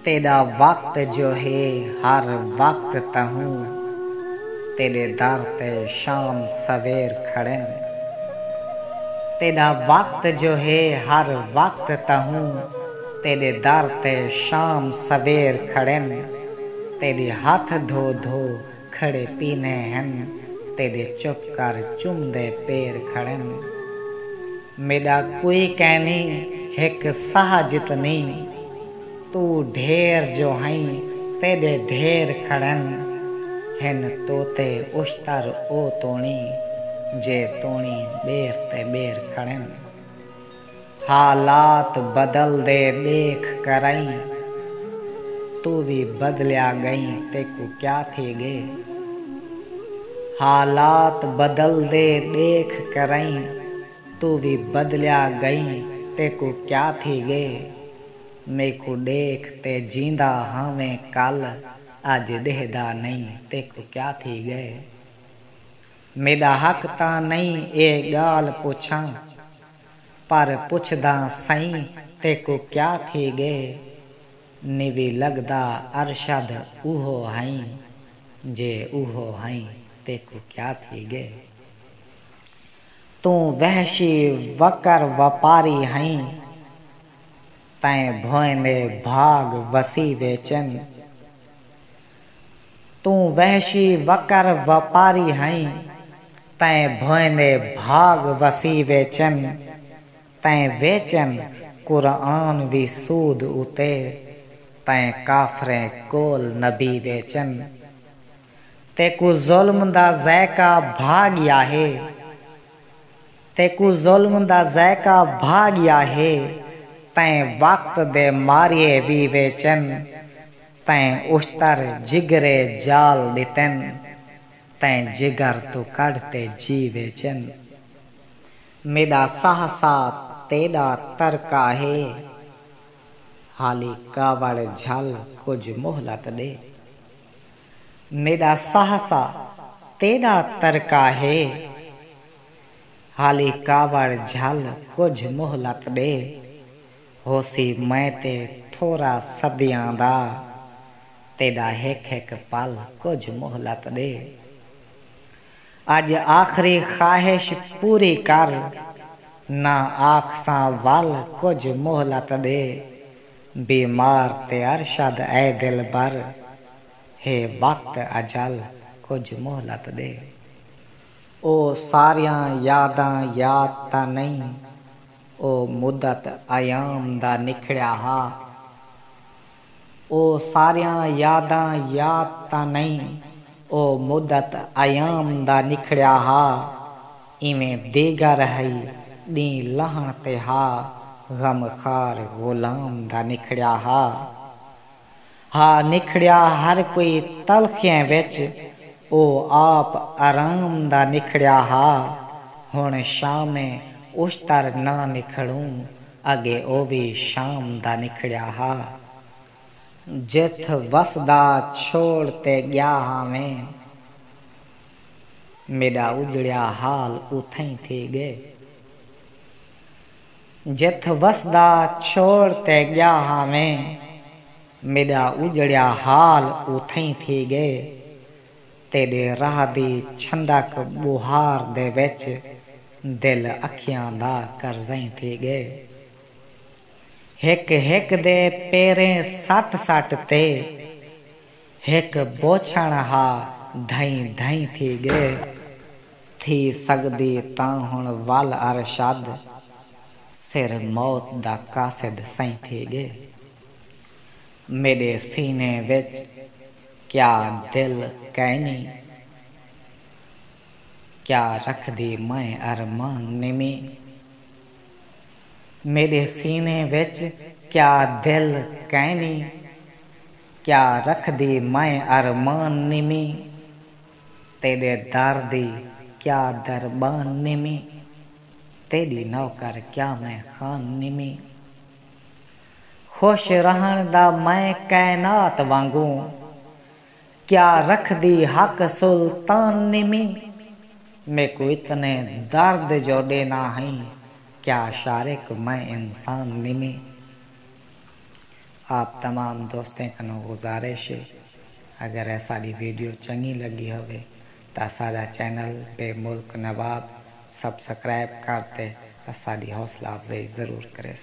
तेरा वक्त जो है हर वक्त तहूँ तेरे दर ते शाम सवेर खड़े। तेरा वक्त जो है हर वक्त तहूँ तेरे दर ते शाम सवेर खड़े। तेरे हाथ धो धो खड़े पीने हैं तेरे चुप कर चुमदे पैर खड़े। मेरा कोई कहनी एक सहा जितनी तू ढेर जो हैं तेरे ढेर खड़न। हेन तोते उश्तर ओ तोणी जे तोणी बेर ते बेर खड़न। हालात बदल दे देख करई तू भी बदलिया गई तेको क्या थी गे। हालात बदल दे देख करई तू भी बदलिया गई तेको क्या थी गे। मेको देख ते जींदा हमें कल आज देहदा नहीं तेको क्या थी गए। मेरा हक ता नहीं ए गाल पुछां पर पुछदा सही तेको क्या थी गए। निवी लगदा अरशद उहो हई जे उहो हई तेको क्या थी गए। तू वहशी वकर व्यापारी हई तैं भोयने भाग वसी बेचन। तू वहशी वकर व्यापारी हई तैं भोयने भाग वसी बेचन। तैं वेचन कुरान भी सूद उते तैं काफरे कोल नबी वेचन। तेकू जुल्म दा ज़ैका भाग्या है तेकू जुल्म दा ज़ैका भाग्या है। तैं वक्त दे मारिए भी वेचन तैं उश्तर जिगरे जाल दितन। तैं जिगर तो कढ़ते जी वेचन। मेरा सहसा तेरा तरका है हाली कावड़ झल कुछ मोहलत दे। मेरा सहसा तेरा तरका है हाली कावड़ झल कुछ मोहलत दे। होसी मैं ते थोड़ा सदियां दा तेरा एक पल कुछ मोहलत दे। अज आखिरी ख्वाहिश पूरी कर ना आखसा वल कुछ मोहलत दे। बीमार ते अरशद ए दिल बर है वक्त अजल कुछ मोहलत दे। ओ सारियां यादां याद ता नहीं ओ मुद्दत अयाम दा निखड़िया हा। ओ सारियां यादां याद ता नहीं ओ मुद्दत अयाम दा निखड़िया हा। इवें दीगर है दी लहण ते हा गम खार गुलाम दा निखड़िया हा। हा निखड़िया हर कोई तलखियां विच ओ आप आराम दा निखड़िया हा। हुण शामे उश्तर ना निखड़ूं अगे ओ भी शाम दा निखड़िया हा। जिथ वसदा छोड़ ते गया हा मैं मेरा उजड़िया हाल उथई थी गए। जिथ वसदा छोड़ ते गया हा मैं मेरा उजड़िया हाल उथई थी गए। तेरे राह दी छंडक बुहार दे विच दिल अखियां दा करज़ई थी गए। हिक हिक दे पेरें सट सट ते हिक बोछण हा धई धई थी गए। थी सकदी तां हुण वल अरशद सिर मौत दा कासिद सई थी गए। मेरे सीने विच क्या दिल कहनी क्या रख दी मैं अरमान निमी। मेरे सीने विच क्या दिल कहनी क्या रख दी मैं अरमान निमी। तेरे दर दी क्या दरबान निमी तेरी नौकर क्या मैं खान निमी। खुश रहन दा मैं कैनात वांगू क्या रख दी हक सुल्तान निमी। मैं को इतने दर्द जो देना है क्या शारिक मैं इंसान निमी। आप तमाम दोस्तें कनो गुजारिश है अगर असाड़ी वीडियो चंगी लगी होवे तो असाड़ा चैनल बेमुल्क नवाब सब्सक्राइब करते असाड़ी हौसला अफजाई ज़रूर करे।